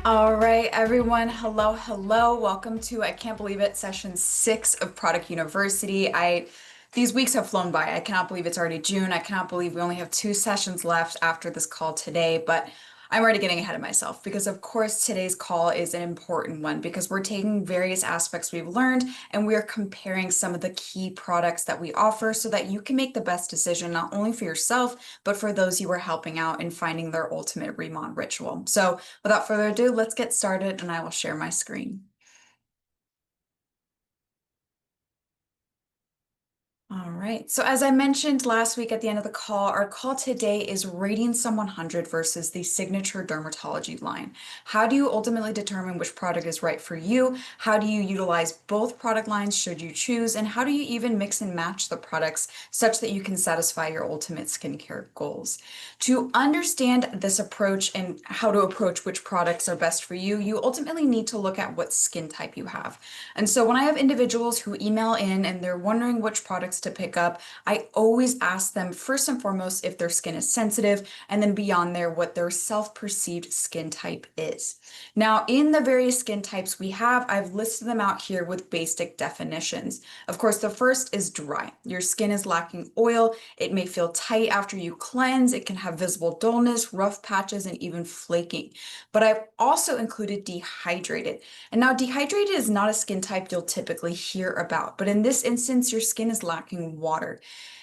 All right, everyone. Hello, hello. Welcome to I Can't Believe It, session 6 of Product University. These weeks have flown by. I cannot believe it's already June. I cannot believe we only have 2 sessions left after this call today, but I'm already getting ahead of myself because of course today's call is an important one because we're taking various aspects we've learned and we're comparing some of the key products that we offer so that you can make the best decision not only for yourself, but for those you are helping out in finding their ultimate remon ritual. So without further ado, let's get started and I will share my screen. All right. So as I mentioned last week at the end of the call, our call today is Radiant Sun 100 versus the Signature Dermatology line. How do you ultimately determine which product is right for you? How do you utilize both product lines should you choose? And how do you even mix and match the products such that you can satisfy your ultimate skincare goals? To understand this approach and how to approach which products are best for you, you ultimately need to look at what skin type you have. And so when I have individuals who email in and they're wondering which products to pick up, I always ask them first and foremost if their skin is sensitive, and then beyond there, what their self-perceived skin type is. Now, in the various skin types we have, I've listed them out here with basic definitions. Of course, the first is dry. Your skin is lacking oil. It may feel tight after you cleanse. It can have visible dullness, rough patches, and even flaking. But I've also included dehydrated. And now dehydrated is not a skin type you'll typically hear about, but in this instance, your skin is lacking water.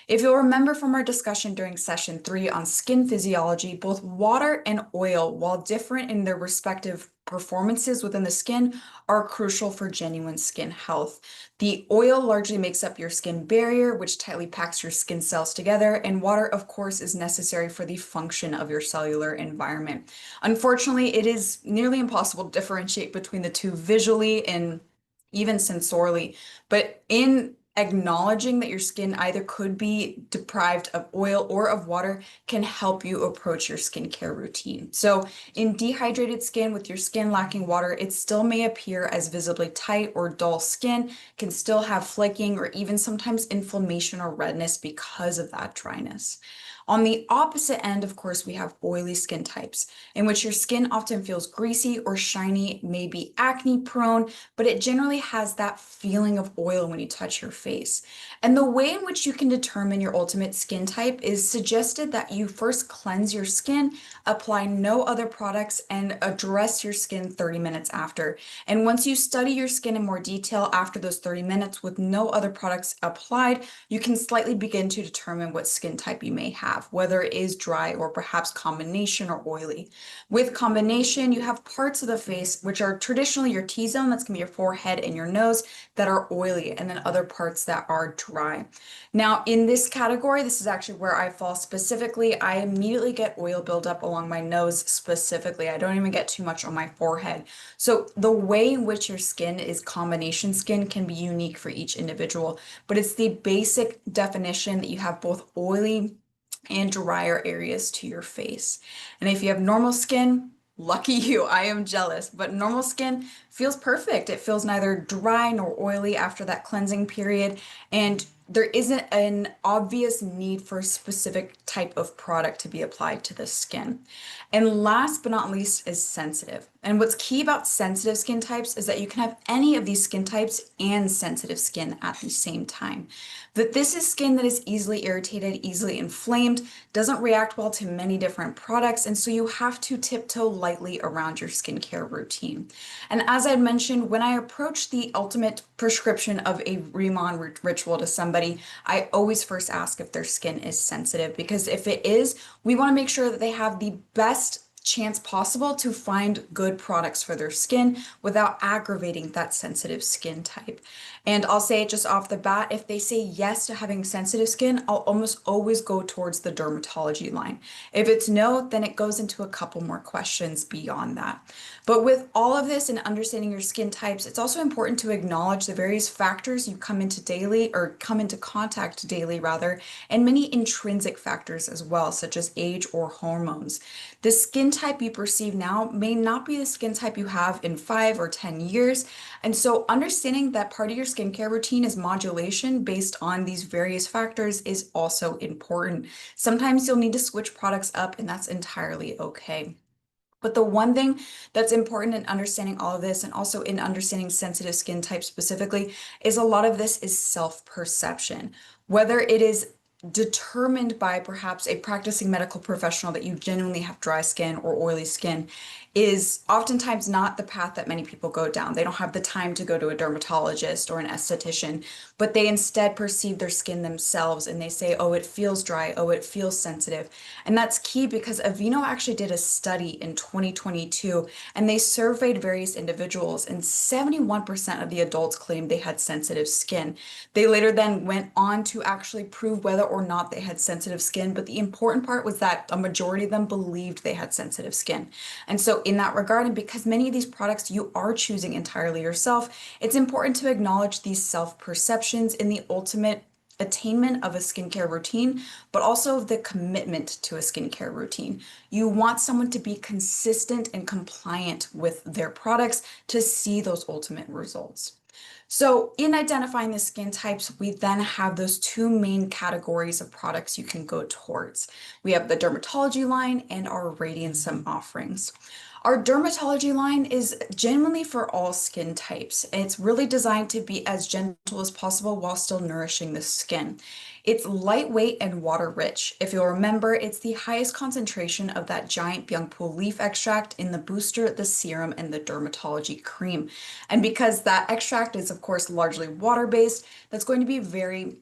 If you'll remember from our discussion during session 3 on skin physiology, both water and oil, while different in their respective performances within the skin, are crucial for genuine skin health. The oil largely makes up your skin barrier, which tightly packs your skin cells together, and water, of course, is necessary for the function of your cellular environment. Unfortunately, it is nearly impossible to differentiate between the two visually and even sensorially, but in acknowledging that your skin either could be deprived of oil or of water can help you approach your skincare routine. So in dehydrated skin with your skin lacking water, it still may appear as visibly tight or dull skin, can still have flaking or even sometimes inflammation or redness because of that dryness. On the opposite end, of course, we have oily skin types in which your skin often feels greasy or shiny, maybe acne prone, but it generally has that feeling of oil when you touch your face. And the way in which you can determine your ultimate skin type is suggested that you first cleanse your skin, apply no other products, and address your skin 30 minutes after. And once you study your skin in more detail after those 30 minutes with no other products applied, you can slightly begin to determine what skin type you may have. have, whether it is dry or perhaps combination or oily. With combination, you have parts of the face which are traditionally your T-zone, that's gonna be your forehead and your nose, that are oily, and then other parts that are dry. Now, in this category, this is actually where I fall specifically. I immediately get oil buildup along my nose specifically. I don't even get too much on my forehead. So the way in which your skin is combination skin can be unique for each individual, but it's the basic definition that you have both oily and drier areas to your face. And if you have normal skin, lucky you, I am jealous, but normal skin feels perfect. It feels neither dry nor oily after that cleansing period, and there isn't an obvious need for a specific type of product to be applied to the skin. And last but not least is sensitive. And what's key about sensitive skin types is that you can have any of these skin types and sensitive skin at the same time. That this is skin that is easily irritated, easily inflamed, doesn't react well to many different products, and so you have to tiptoe lightly around your skincare routine. And as I mentioned, when I approach the ultimate prescription of a Riemann ritual to somebody, I always first ask if their skin is sensitive, because if it is, we want to make sure that they have the best chance possible to find good products for their skin without aggravating that sensitive skin type. And I'll say it just off the bat, if they say yes to having sensitive skin, I'll almost always go towards the dermatology line. If it's no, then it goes into a couple more questions beyond that. But with all of this and understanding your skin types, it's also important to acknowledge the various factors you come into daily, or come into contact daily rather, and many intrinsic factors as well, such as age or hormones. The skin type you perceive now may not be the skin type you have in 5 or 10 years. And so understanding that part of your skincare routine is modulation based on these various factors is also important. Sometimes you'll need to switch products up, and that's entirely okay. But the one thing that's important in understanding all of this, and also in understanding sensitive skin types specifically, is a lot of this is self-perception. Whether it is determined by perhaps a practicing medical professional that you genuinely have dry skin or oily skin is oftentimes not the path that many people go down. They don't have the time to go to a dermatologist or an esthetician, but they instead perceive their skin themselves and they say, oh, it feels dry, oh, it feels sensitive. And that's key because Aveeno actually did a study in 2022 and they surveyed various individuals, and 71% of the adults claimed they had sensitive skin. They later then went on to actually prove whether or not they had sensitive skin, but the important part was that a majority of them believed they had sensitive skin. And so in that regard, and because many of these products you are choosing entirely yourself, it's important to acknowledge these self-perceptions in the ultimate attainment of a skincare routine, but also the commitment to a skincare routine. You want someone to be consistent and compliant with their products to see those ultimate results. So in identifying the skin types, we then have those two main categories of products you can go towards. We have the dermatology line and our Radiantsum offerings. Our dermatology line is genuinely for all skin types. It's really designed to be as gentle as possible while still nourishing the skin. It's lightweight and water rich. If you'll remember, it's the highest concentration of that giant Byungpul leaf extract in the booster, the serum, and the dermatology cream. And because that extract is, of course, largely water-based, that's going to be very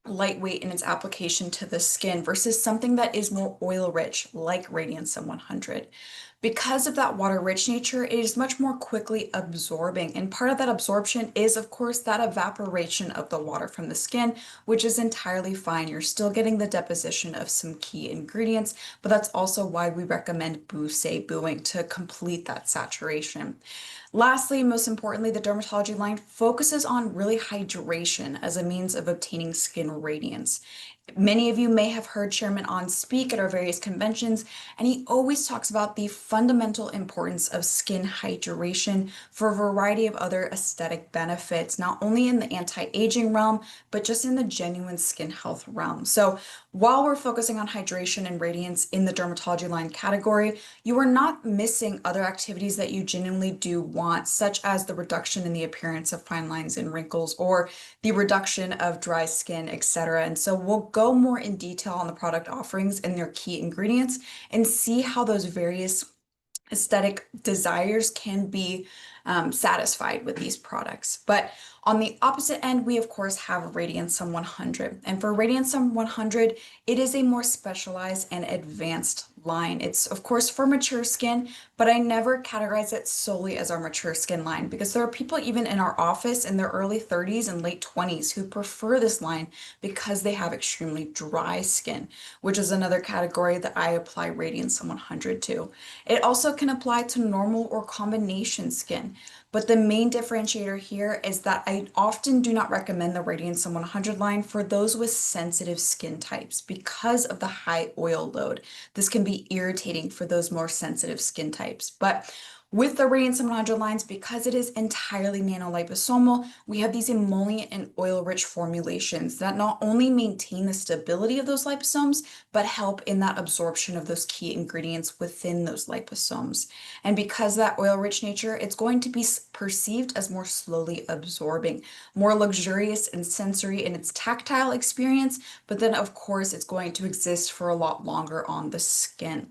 lightweight in its application to the skin versus something that is more oil rich like Radiantsum 100. Because of that water rich nature, it is much more quickly absorbing. And part of that absorption is, of course, that evaporation of the water from the skin, which is entirely fine. You're still getting the deposition of some key ingredients, but that's also why we recommend Boost Booing to complete that saturation. Lastly, most importantly, the dermatology line focuses on really hydration as a means of obtaining skin radiance. Many of you may have heard Chairman On speak at our various conventions, and he always talks about the fundamental importance of skin hydration for a variety of other aesthetic benefits, not only in the anti-aging realm, but just in the genuine skin health realm. So while we're focusing on hydration and radiance in the dermatology line category, you are not missing other activities that you genuinely do want, such as the reduction in the appearance of fine lines and wrinkles, or the reduction of dry skin, etc. And so we'll go more in detail on the product offerings and their key ingredients and see how those various aesthetic desires can be satisfied with these products. But on the opposite end, we of course have Radiance Sun 100. And for Radiance Sun 100, it is a more specialized and advanced line. It's of course for mature skin, but I never categorize it solely as our mature skin line because there are people even in our office in their early 30s and late 20s who prefer this line because they have extremely dry skin, which is another category that I apply Radiance Sun 100 to. It also can apply to normal or combination skin. But the main differentiator here is that I often do not recommend the Radiance Sun 100 line for those with sensitive skin types because of the high oil load. This can be irritating for those more sensitive skin types. But with the Radiance Sun 100 lines, because it is entirely nanoliposomal, we have these emollient and oil-rich formulations that not only maintain the stability of those liposomes, but help in that absorption of those key ingredients within those liposomes. And because that oil-rich nature, it's going to be perceived as more slowly absorbing, more luxurious and sensory in its tactile experience, but then of course it's going to exist for a lot longer on the skin.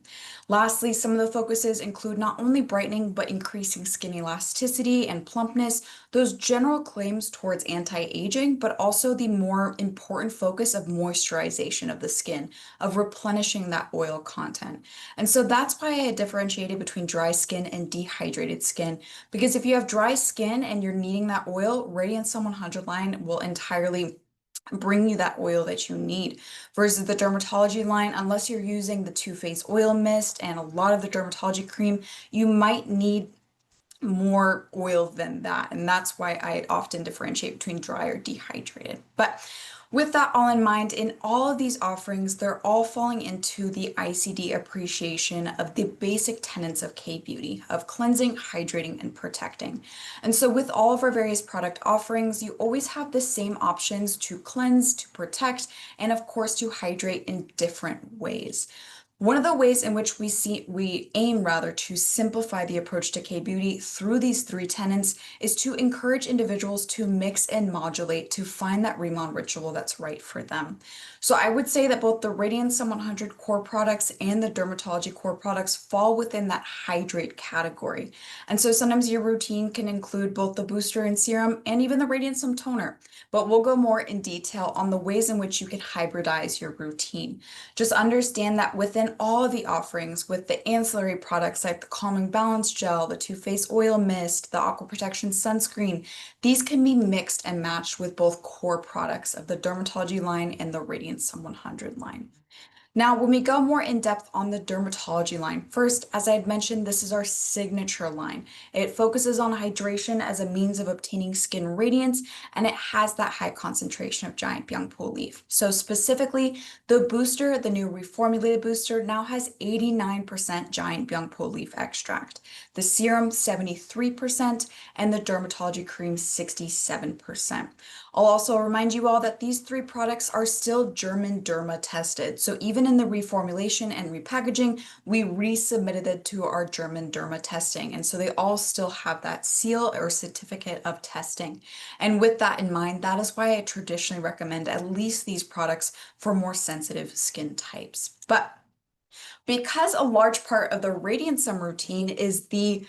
Lastly, some of the focuses include not only brightening, but increasing skin elasticity and plumpness, those general claims towards anti-aging, but also the more important focus of moisturization of the skin, of replenishing that oil content. And so that's why I had differentiated between dry skin and dehydrated skin, because if you have dry skin and you're needing that oil, Radiance Sun 100 line will entirely bring you that oil that you need versus the dermatology line. Unless you're using the Too Faced oil mist and a lot of the dermatology cream, you might need more oil than that. And that's why I often differentiate between dry or dehydrated. But with that all in mind, in all of these offerings, they're all falling into the ICD appreciation of the basic tenets of K-beauty, of cleansing, hydrating, and protecting. And so with all of our various product offerings, you always have the same options to cleanse, to protect, and of course to hydrate in different ways. One of the ways in which we aim rather to simplify the approach to K-beauty through these three tenets is to encourage individuals to mix and modulate to find that remodel ritual that's right for them. So I would say that both the Radiance Sun 100 core products and the dermatology core products fall within that hydrate category. And so sometimes your routine can include both the booster and serum and even the Radiance Sun toner, but we'll go more in detail on the ways in which you can hybridize your routine. Just understand that within all of the offerings, with the ancillary products like the Calming Balance Gel, the Too Faced Oil Mist, the Aqua Protection Sunscreen, these can be mixed and matched with both core products of the Dermatology line and the Radiance Sun 100 line. Now, when we go more in depth on the dermatology line, first, as I had mentioned, this is our signature line. It focuses on hydration as a means of obtaining skin radiance, and it has that high concentration of giant Byungpo leaf. So specifically, the booster, the new reformulated booster, now has 89% giant Byungpo leaf extract. The serum, 73%, and the dermatology cream, 67%. I'll also remind you all that these three products are still German Derma tested. So even in the reformulation and repackaging, we resubmitted it to our German Derma testing. And so they all still have that seal or certificate of testing. And with that in mind, that is why I traditionally recommend at least these products for more sensitive skin types. But because a large part of the Radiance Sun routine is the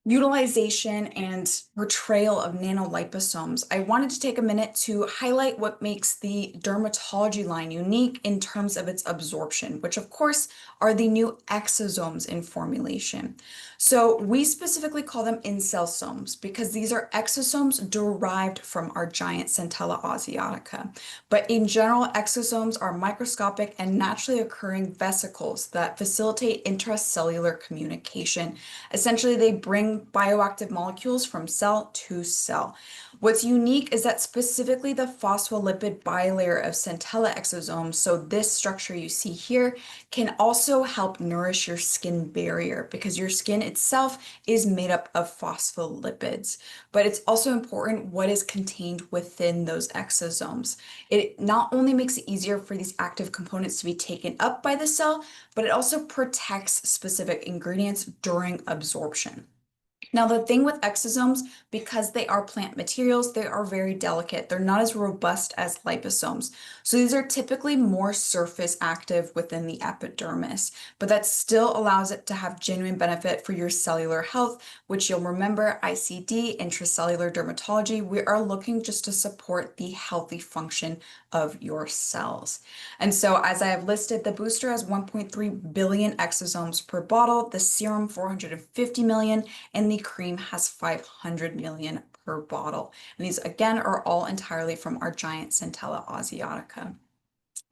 utilization and portrayal of nanoliposomes, I wanted to take a minute to highlight what makes the dermatology line unique in terms of its absorption, which of course are the new exosomes in formulation. So we specifically call them incelsomes because these are exosomes derived from our giant Centella asiatica. But in general, exosomes are microscopic and naturally occurring vesicles that facilitate intracellular communication. Essentially, they bring bioactive molecules from cell to cell. What's unique is that specifically the phospholipid bilayer of Centella exosomes, so this structure you see here, can also help nourish your skin barrier because your skin itself is made up of phospholipids. But it's also important what is contained within those exosomes. It not only makes it easier for these active components to be taken up by the cell, but it also protects specific ingredients during absorption. Now, the thing with exosomes, because they are plant materials, they are very delicate. They're not as robust as liposomes. So these are typically more surface active within the epidermis, but that still allows it to have genuine benefit for your cellular health, which you'll remember ICD, intracellular dermatology. We are looking just to support the healthy function of your cells. And so, as I have listed, the booster has 1.3 billion exosomes per bottle, the serum 450 million, and the cream has 500 million per bottle. And these again are all entirely from our giant Centella asiatica.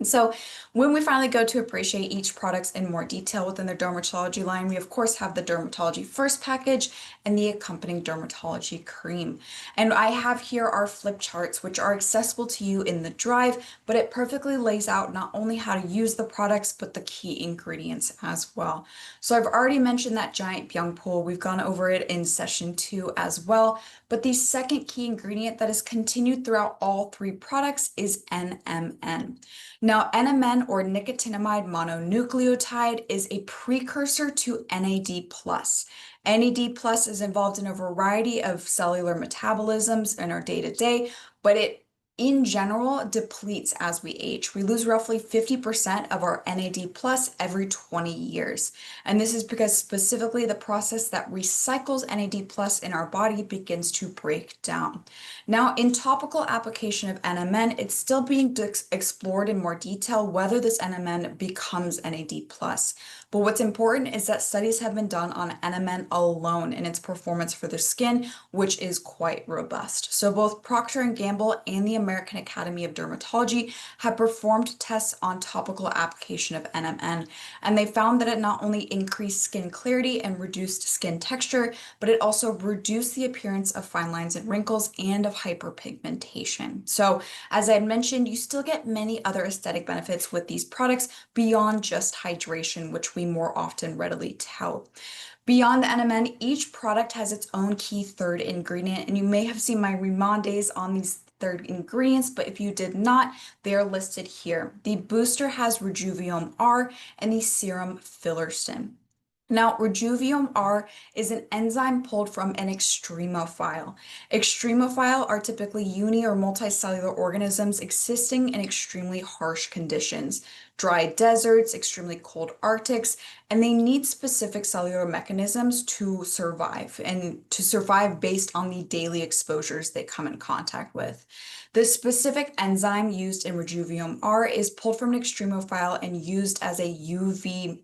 So when we finally go to appreciate each products in more detail within their dermatology line, we of course have the dermatology first package and the accompanying dermatology cream. And I have here our flip charts, which are accessible to you in the drive, but it perfectly lays out not only how to use the products, but the key ingredients as well. So I've already mentioned that giant byung pool. We've gone over it in session 2 as well. But the second key ingredient that is continued throughout all 3 products is NMN. Now, NMN, or nicotinamide mononucleotide, is a precursor to NAD+. NAD+ is involved in a variety of cellular metabolisms in our day-to-day, but it in general depletes as we age. We lose roughly 50% of our NAD+ every 20 years. And this is because specifically the process that recycles NAD+ in our body begins to break down. Now, in topical application of NMN, it's still being explored in more detail whether this NMN becomes NAD+. But what's important is that studies have been done on NMN alone and its performance for the skin, which is quite robust. So both Procter & Gamble and the American Academy of Dermatology have performed tests on topical application of NMN, and they found that it not only increased skin clarity and reduced skin texture, but it also reduced the appearance of fine lines and wrinkles and of hyperpigmentation. So as I mentioned, you still get many other aesthetic benefits with these products beyond just hydration, which we more often readily tout. Beyond the NMN, each product has its own key third ingredient, and you may have seen my remondes on these third ingredients, but if you did not, they are listed here. The booster has Rejuviome R and the serum Filerstin. Now, Rejuviome R is an enzyme pulled from an extremophile. Extremophile are typically uni or multicellular organisms existing in extremely harsh conditions, dry deserts, extremely cold Arctics, and they need specific cellular mechanisms to survive and to survive based on the daily exposures they come in contact with. The specific enzyme used in Rejuviome R is pulled from an extremophile and used as a UV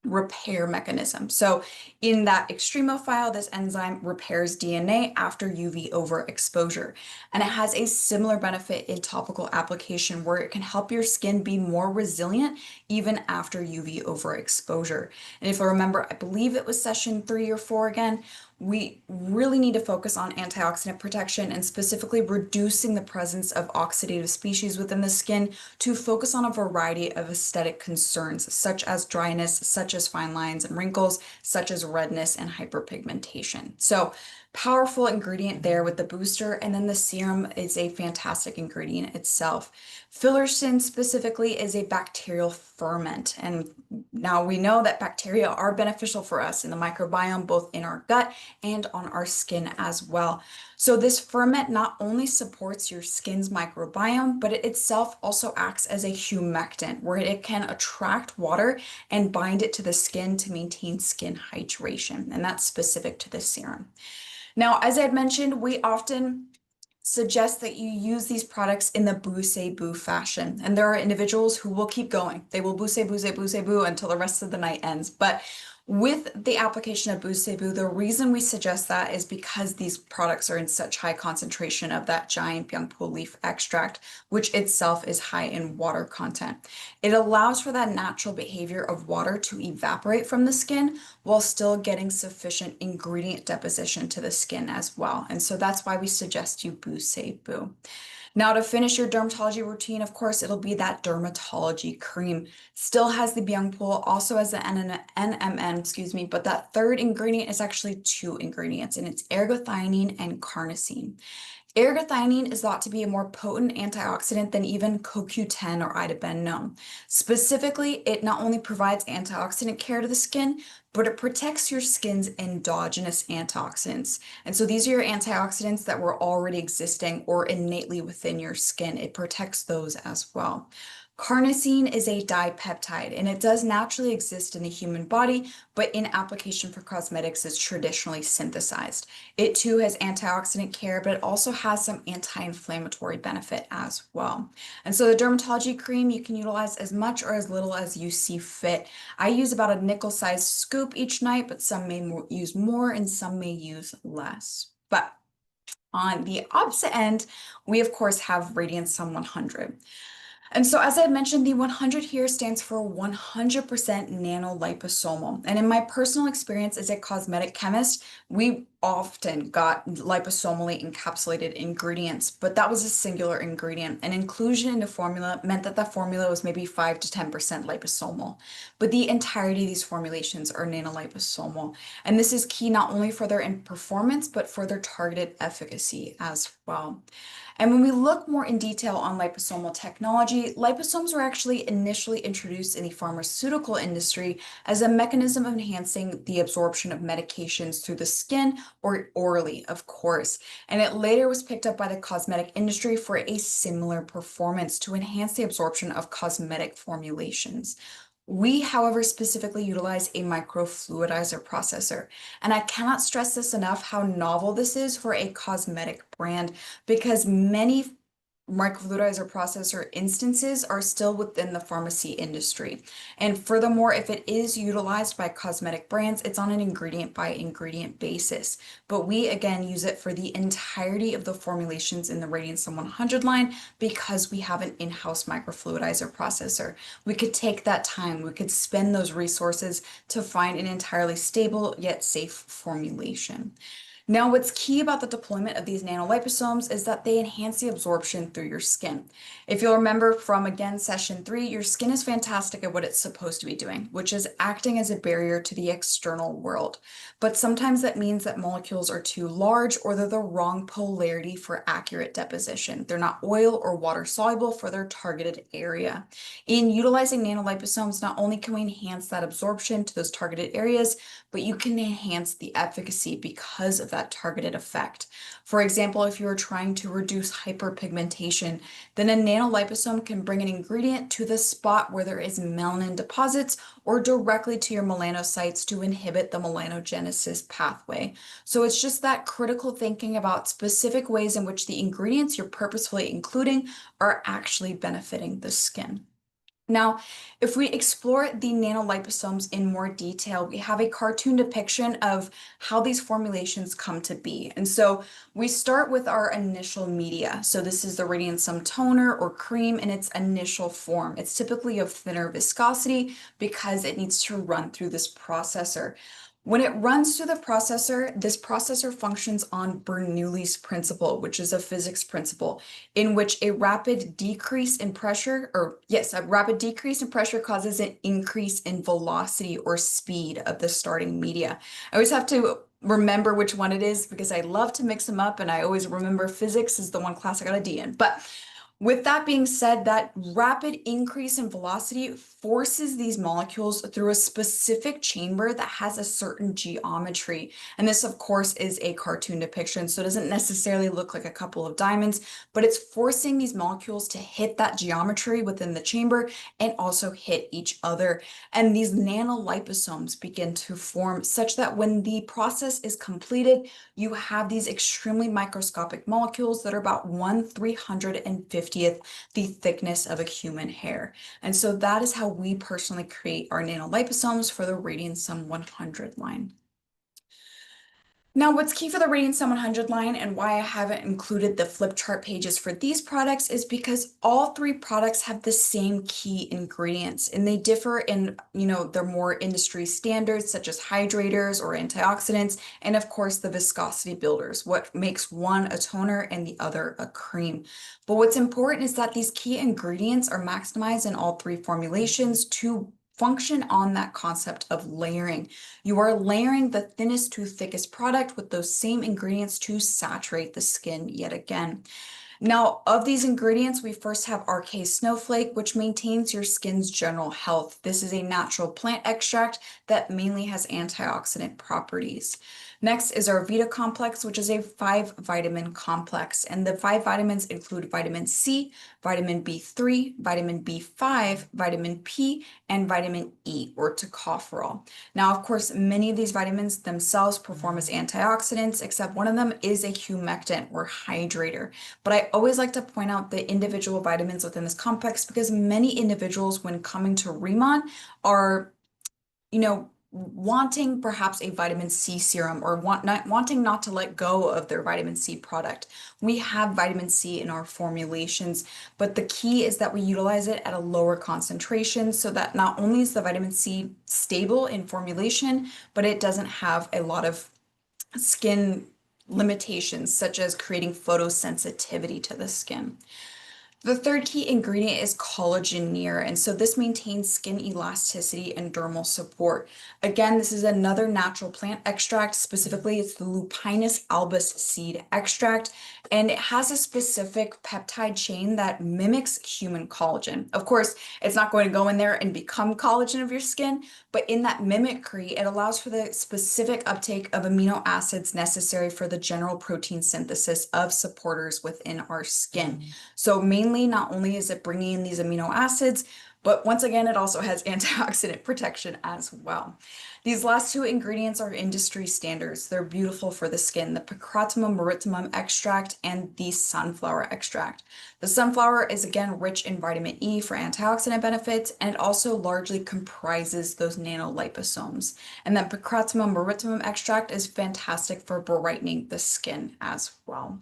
repair mechanism. So in that extremophile, this enzyme repairs DNA after UV overexposure. And it has a similar benefit in topical application where it can help your skin be more resilient even after UV overexposure. And if I remember, I believe it was session 3 or 4 again, we really need to focus on antioxidant protection and specifically reducing the presence of oxidative species within the skin to focus on a variety of aesthetic concerns, such as dryness, such as fine lines and wrinkles, such as redness and hyperpigmentation. So powerful ingredient there with the booster, and then the serum is a fantastic ingredient itself. Filerstin specifically is a bacterial ferment, and now we know that bacteria are beneficial for us in the microbiome, both in our gut and on our skin as well. So this ferment not only supports your skin's microbiome, but it itself also acts as a humectant, where it can attract water and bind it to the skin to maintain skin hydration, and that's specific to the serum. Now, as I had mentioned, we often suggest that you use these products in the boo-say-boo fashion. And there are individuals who will keep going. They will boo-say, boo-say, boo-say, boo until the rest of the night ends. But with the application of boo-say-boo, the reason we suggest that is because these products are in such high concentration of that giant byung-pool leaf extract, which itself is high in water content. It allows for that natural behavior of water to evaporate from the skin while still getting sufficient ingredient deposition to the skin as well. And so that's why we suggest you boo-say-boo. Now, to finish your dermatology routine, of course, it'll be that dermatology cream. Still has the byung pool, also has the NMN, but that third ingredient is actually 2 ingredients, and it's ergothioneine and carnosine. Ergothioneine is thought to be a more potent antioxidant than even CoQ10 or itabenone. Specifically, it not only provides antioxidant care to the skin, but it protects your skin's endogenous antioxidants. And so these are your antioxidants that were already existing or innately within your skin. It protects those as well. Carnosine is a dipeptide, and it does naturally exist in the human body, but in application for cosmetics is traditionally synthesized. It too has antioxidant care, but it also has some anti-inflammatory benefit as well. And so the dermatology cream you can utilize as much or as little as you see fit. I use about a nickel-sized scoop each night, but some may use more and some may use less. But on the opposite end, we of course have Radiance Sun 100. And so, as I mentioned, the 100 here stands for 100% nanoliposomal. And in my personal experience as a cosmetic chemist, we often got liposomally encapsulated ingredients, but that was a singular ingredient. And inclusion in the formula meant that the formula was maybe 5 to 10% liposomal. But the entirety of these formulations are nanoliposomal. And this is key not only for their performance, but for their targeted efficacy as well. And when we look more in detail on liposomal technology, liposomes were actually initially introduced in the pharmaceutical industry as a mechanism of enhancing the absorption of medications through the skin or orally, of course. And it later was picked up by the cosmetic industry for a similar performance to enhance the absorption of cosmetic formulations. We, however, specifically utilize a microfluidizer processor. And I cannot stress this enough how novel this is for a cosmetic brand because many microfluidizer processor instances are still within the pharmacy industry. And furthermore, if it is utilized by cosmetic brands, it's on an ingredient by ingredient basis. But we again use it for the entirety of the formulations in the Radiance Sun 100 line because we have an in-house microfluidizer processor. We could take that time, we could spend those resources to find an entirely stable yet safe formulation. Now, what's key about the deployment of these nanoliposomes is that they enhance the absorption through your skin. If you'll remember from, again, session 3, your skin is fantastic at what it's supposed to be doing, which is acting as a barrier to the external world. But sometimes that means that molecules are too large or they're the wrong polarity for accurate deposition. They're not oil or water soluble for their targeted area. In utilizing nanoliposomes, not only can we enhance that absorption to those targeted areas, but you can enhance the efficacy because of that targeted effect. For example, if you are trying to reduce hyperpigmentation, then a nanoliposome can bring an ingredient to the spot where there is melanin deposits or directly to your melanocytes to inhibit the melanogenesis pathway. So it's just that critical thinking about specific ways in which the ingredients you're purposefully including are actually benefiting the skin. Now, if we explore the nanoliposomes in more detail, we have a cartoon depiction of how these formulations come to be. And so we start with our initial media. So this is the Radiance Sun toner or cream in its initial form. It's typically of thinner viscosity because it needs to run through this processor. When it runs through the processor, this processor functions on Bernoulli's principle, which is a physics principle, in which a rapid decrease in pressure, causes an increase in velocity or speed of the starting media. I always have to remember which one it is because I love to mix them up and I always remember physics is the one class I got a D in. But with that being said, that rapid increase in velocity forces these molecules through a specific chamber that has a certain geometry. And this, of course, is a cartoon depiction, so it doesn't necessarily look like a couple of diamonds, but it's forcing these molecules to hit that geometry within the chamber and also hit each other. And these nanoliposomes begin to form such that when the process is completed, you have these extremely microscopic molecules that are about 1/350th the thickness of a human hair. And so that is how we personally create our nanoliposomes for the Radiance Sun 100 line. Now, what's key for the Radiance Sun 100 line and why I haven't included the flip chart pages for these products is because all 3 products have the same key ingredients and they differ in, their more industry standards such as hydrators or antioxidants, and of course the viscosity builders, what makes one a toner and the other a cream. But what's important is that these key ingredients are maximized in all 3 formulations to function on that concept of layering. You are layering the thinnest to thickest product with those same ingredients to saturate the skin yet again. Now, of these ingredients, we first have RK Snowflake, which maintains your skin's general health. This is a natural plant extract that mainly has antioxidant properties. Next is our Vita Complex, which is a 5-vitamin complex. And the 5 vitamins include vitamin C, vitamin B3, vitamin B5, vitamin P, and vitamin E, or tocopherol. Now, of course, many of these vitamins themselves perform as antioxidants, except one of them is a humectant or hydrator. But I always like to point out the individual vitamins within this complex because many individuals, when coming to Remon, are, wanting perhaps a vitamin C serum or wanting not to let go of their vitamin C product. We have vitamin C in our formulations, but the key is that we utilize it at a lower concentration so that not only is the vitamin C stable in formulation, but it doesn't have a lot of skin limitations, such as creating photosensitivity to the skin. The third key ingredient is collagenere, and so this maintains skin elasticity and dermal support. Again, this is another natural plant extract. Specifically, it's the Lupinus albus seed extract, and it has a specific peptide chain that mimics human collagen. Of course, it's not going to go in there and become collagen of your skin, but in that mimicry, it allows for the specific uptake of amino acids necessary for the general protein synthesis of supporters within our skin. So mainly, not only is it bringing in these amino acids, but once again, it also has antioxidant protection as well. These last 2 ingredients are industry standards. They're beautiful for the skin, the Picrotomum maritimum extract and the sunflower extract. The sunflower is again rich in vitamin E for antioxidant benefits, and it also largely comprises those nanoliposomes. And then Picrotomum maritimum extract is fantastic for brightening the skin as well.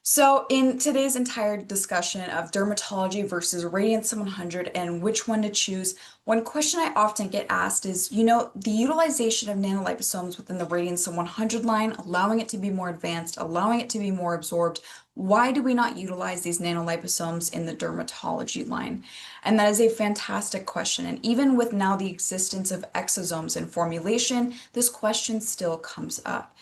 So in today's entire discussion of dermatology versus Radiance 100 and which one to choose, one question I often get asked is, the utilization of nanoliposomes within the Radiance 100 line, allowing it to be more advanced, allowing it to be more absorbed, why do we not utilize these nanoliposomes in the dermatology line? And that is a fantastic question. And even with now the existence of exosomes in formulation, this question still comes up.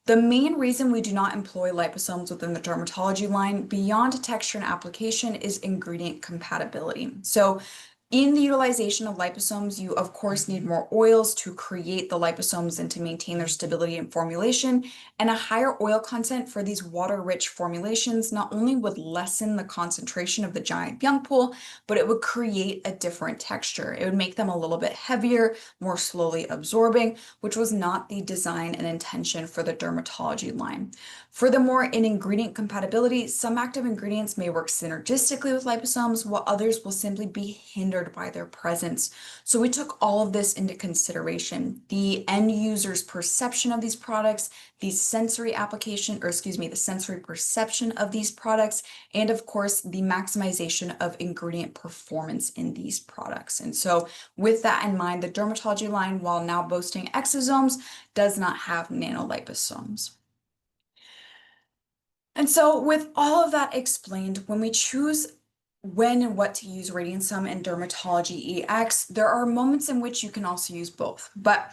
The main reason we do not employ liposomes within the dermatology line beyond texture and application is ingredient compatibility. So in the utilization of liposomes, you of course need more oils to create the liposomes and to maintain their stability and formulation. And a higher oil content for these water-rich formulations not only would lessen the concentration of the giant young pool, but it would create a different texture. It would make them a little bit heavier, more slowly absorbing, which was not the design and intention for the dermatology line. Furthermore, in ingredient compatibility, some active ingredients may work synergistically with liposomes, while others will simply be hindered by their presence. So we took all of this into consideration. The end user's perception of these products, the sensory application, or excuse me, the sensory perception of these products, and of course, the maximization of ingredient performance in these products. And so with that in mind, the dermatology line, while now boasting exosomes, does not have nanoliposomes. And so with all of that explained, when we choose when and what to use Radiance-Some and Dermatology EX, there are moments in which you can also use both. But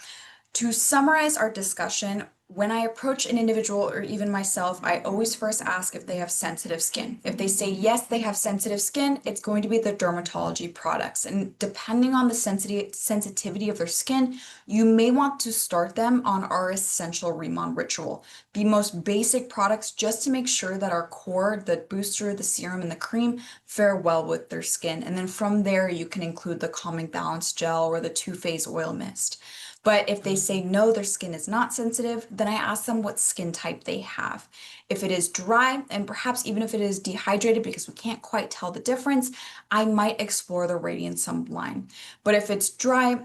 to summarize our discussion, when I approach an individual or even myself, I always first ask if they have sensitive skin. If they say yes, they have sensitive skin, it's going to be the dermatology products. And depending on the sensitivity of their skin, you may want to start them on our essential Remon ritual. The most basic products just to make sure that our core, the booster, the serum, and the cream fare well with their skin. And then from there, you can include the Calming Balance Gel or the two-phase oil mist. But if they say no, their skin is not sensitive, then I ask them what skin type they have. If it is dry, and perhaps even if it is dehydrated because we can't quite tell the difference, I might explore the Radiance-Some line. But if it's dry,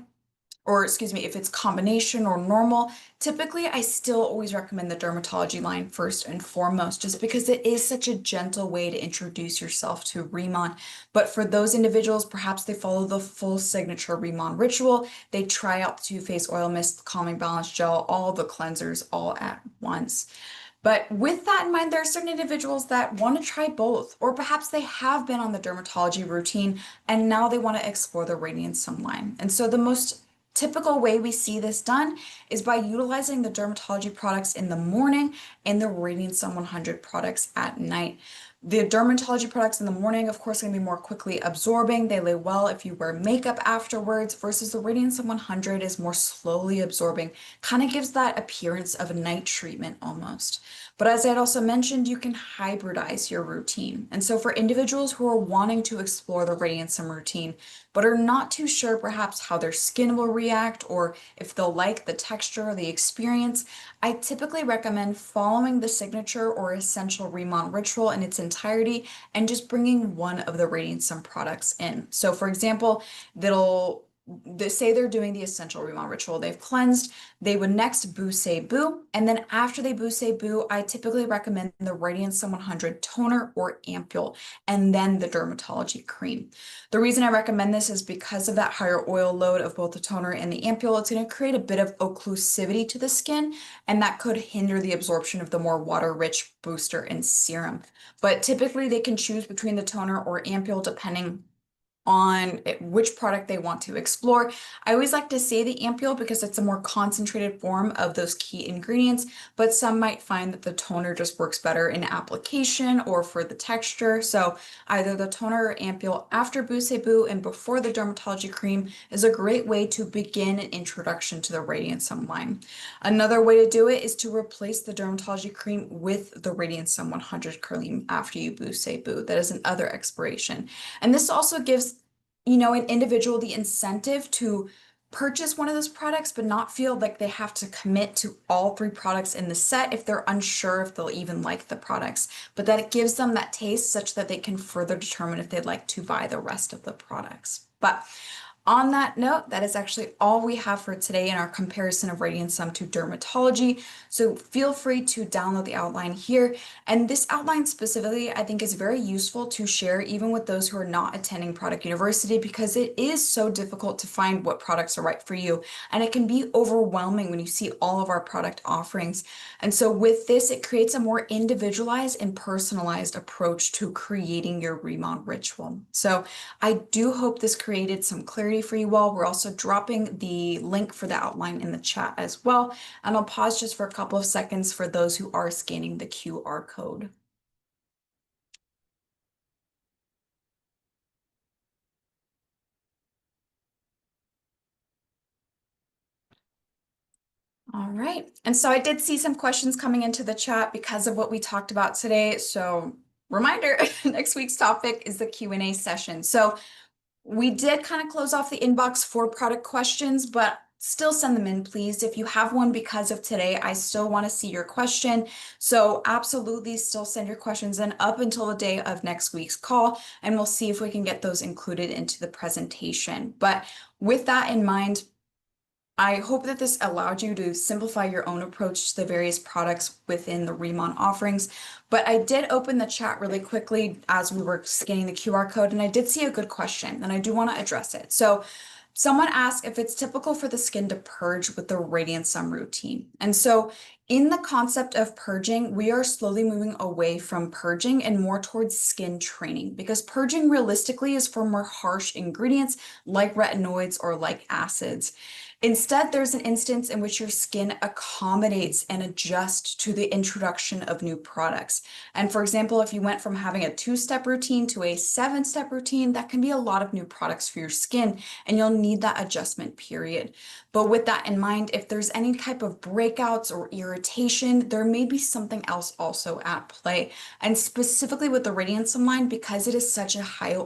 or excuse me, if it's combination or normal, typically I still always recommend the dermatology line first and foremost, just because it is such a gentle way to introduce yourself to Remon. But for those individuals, perhaps they follow the full signature Remon ritual. They try out the two-phase oil mist, calming balance gel, all the cleansers all at once. But with that in mind, there are certain individuals that want to try both, or perhaps they have been on the dermatology routine and now they want to explore the Radiant Sun line. And so the most typical way we see this done is by utilizing the dermatology products in the morning and the Radiant Sun 100 products at night. The dermatology products in the morning, of course, are going to be more quickly absorbing. They lay well if you wear makeup afterwards, versus the Radiant Sun 100 is more slowly absorbing, kind of gives that appearance of a night treatment almost. But as I had also mentioned, you can hybridize your routine. And so for individuals who are wanting to explore the Radiant Sun routine, but are not too sure perhaps how their skin will react or if they'll like the texture or the experience, I typically recommend following the signature or essential Remont ritual in its entirety and just bringing one of the Radiant Sun products in. So for example, they say they're doing the essential Remont ritual. They've cleansed. They would next Boo Boo. And then after they Boo Boo, I typically recommend the Radiant Sun 100 toner or ampule, and then the dermatology cream. The reason I recommend this is because of that higher oil load of both the toner and the ampule. It's going to create a bit of occlusivity to the skin, and that could hinder the absorption of the more water-rich booster and serum. But typically they can choose between the toner or ampule depending on which product they want to explore. I always like to say the ampule because it's a more concentrated form of those key ingredients, but some might find that the toner just works better in application or for the texture. So either the toner or ampule after Boo Boo and before the dermatology cream is a great way to begin an introduction to the Radiant Sun line. Another way to do it is to replace the dermatology cream with the Radiant Sun 100 cream after you Boo Boo. That is another expiration. And this also gives an individual the incentive to purchase one of those products, but not feel like they have to commit to all three products in the set if they're unsure if they'll even like the products, but that it gives them that taste such that they can further determine if they'd like to buy the rest of the products. But on that note, that is actually all we have for today in our comparison of Radiant Sun to dermatology. So feel free to download the outline here. And this outline specifically, I think is very useful to share even with those who are not attending Product University, because it is so difficult to find what products are right for you. And it can be overwhelming when you see all of our product offerings. And so with this, it creates a more individualized and personalized approach to creating your Remont ritual. So I do hope this created some clarity for you all. We're also dropping the link for the outline in the chat as well. And I'll pause just for a couple of seconds for those who are scanning the QR code. All right. And so I did see some questions coming into the chat because of what we talked about today. So reminder, next week's topic is the Q&A session. So we did kind of close off the inbox for product questions, but still send them in, please. If you have one because of today, I still want to see your question. So absolutely still send your questions in up until the day of next week's call, and we'll see if we can get those included into the presentation. But with that in mind, I hope that this allowed you to simplify your own approach to the various products within the Remont offerings. But I did open the chat really quickly as we were scanning the QR code, and I did see a good question, and I do want to address it. So someone asked if it's typical for the skin to purge with the Radiant Sun routine. And so in the concept of purging, we are slowly moving away from purging and more towards skin training, because purging realistically is for more harsh ingredients like retinoids or like acids. Instead, there's an instance in which your skin accommodates and adjusts to the introduction of new products. And for example, if you went from having a 2-step routine to a 7-step routine, that can be a lot of new products for your skin, and you'll need that adjustment period. But with that in mind, if there's any type of breakouts or irritation, there may be something else also at play. And specifically with the Radiant Sun line, because it is such a high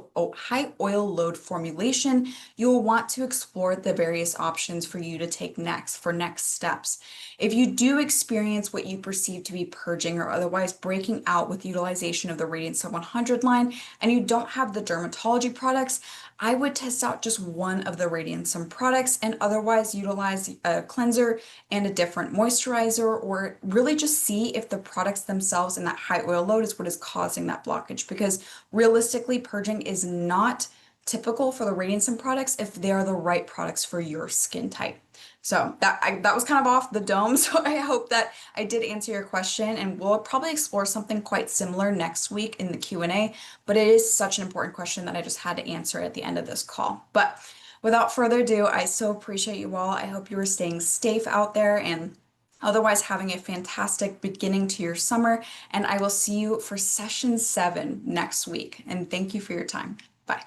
oil load formulation, you'll want to explore the various options for you to take next for next steps. If you do experience what you perceive to be purging or otherwise breaking out with utilization of the Radiant Sun 100 line, and you don't have the dermatology products, I would test out just one of the Radiant Sun products and otherwise utilize a cleanser and a different moisturizer, or really just see if the products themselves and that high oil load is what is causing that blockage, because realistically purging is not typical for the Radiant Sun products if they are the right products for your skin type. So that was kind of off the dome. So I hope that I did answer your question, and we'll probably explore something quite similar next week in the Q&A, but it is such an important question that I just had to answer at the end of this call. But without further ado, I so appreciate you all. I hope you are staying safe out there and otherwise having a fantastic beginning to your summer, and I will see you for session 7 next week. And thank you for your time. Bye.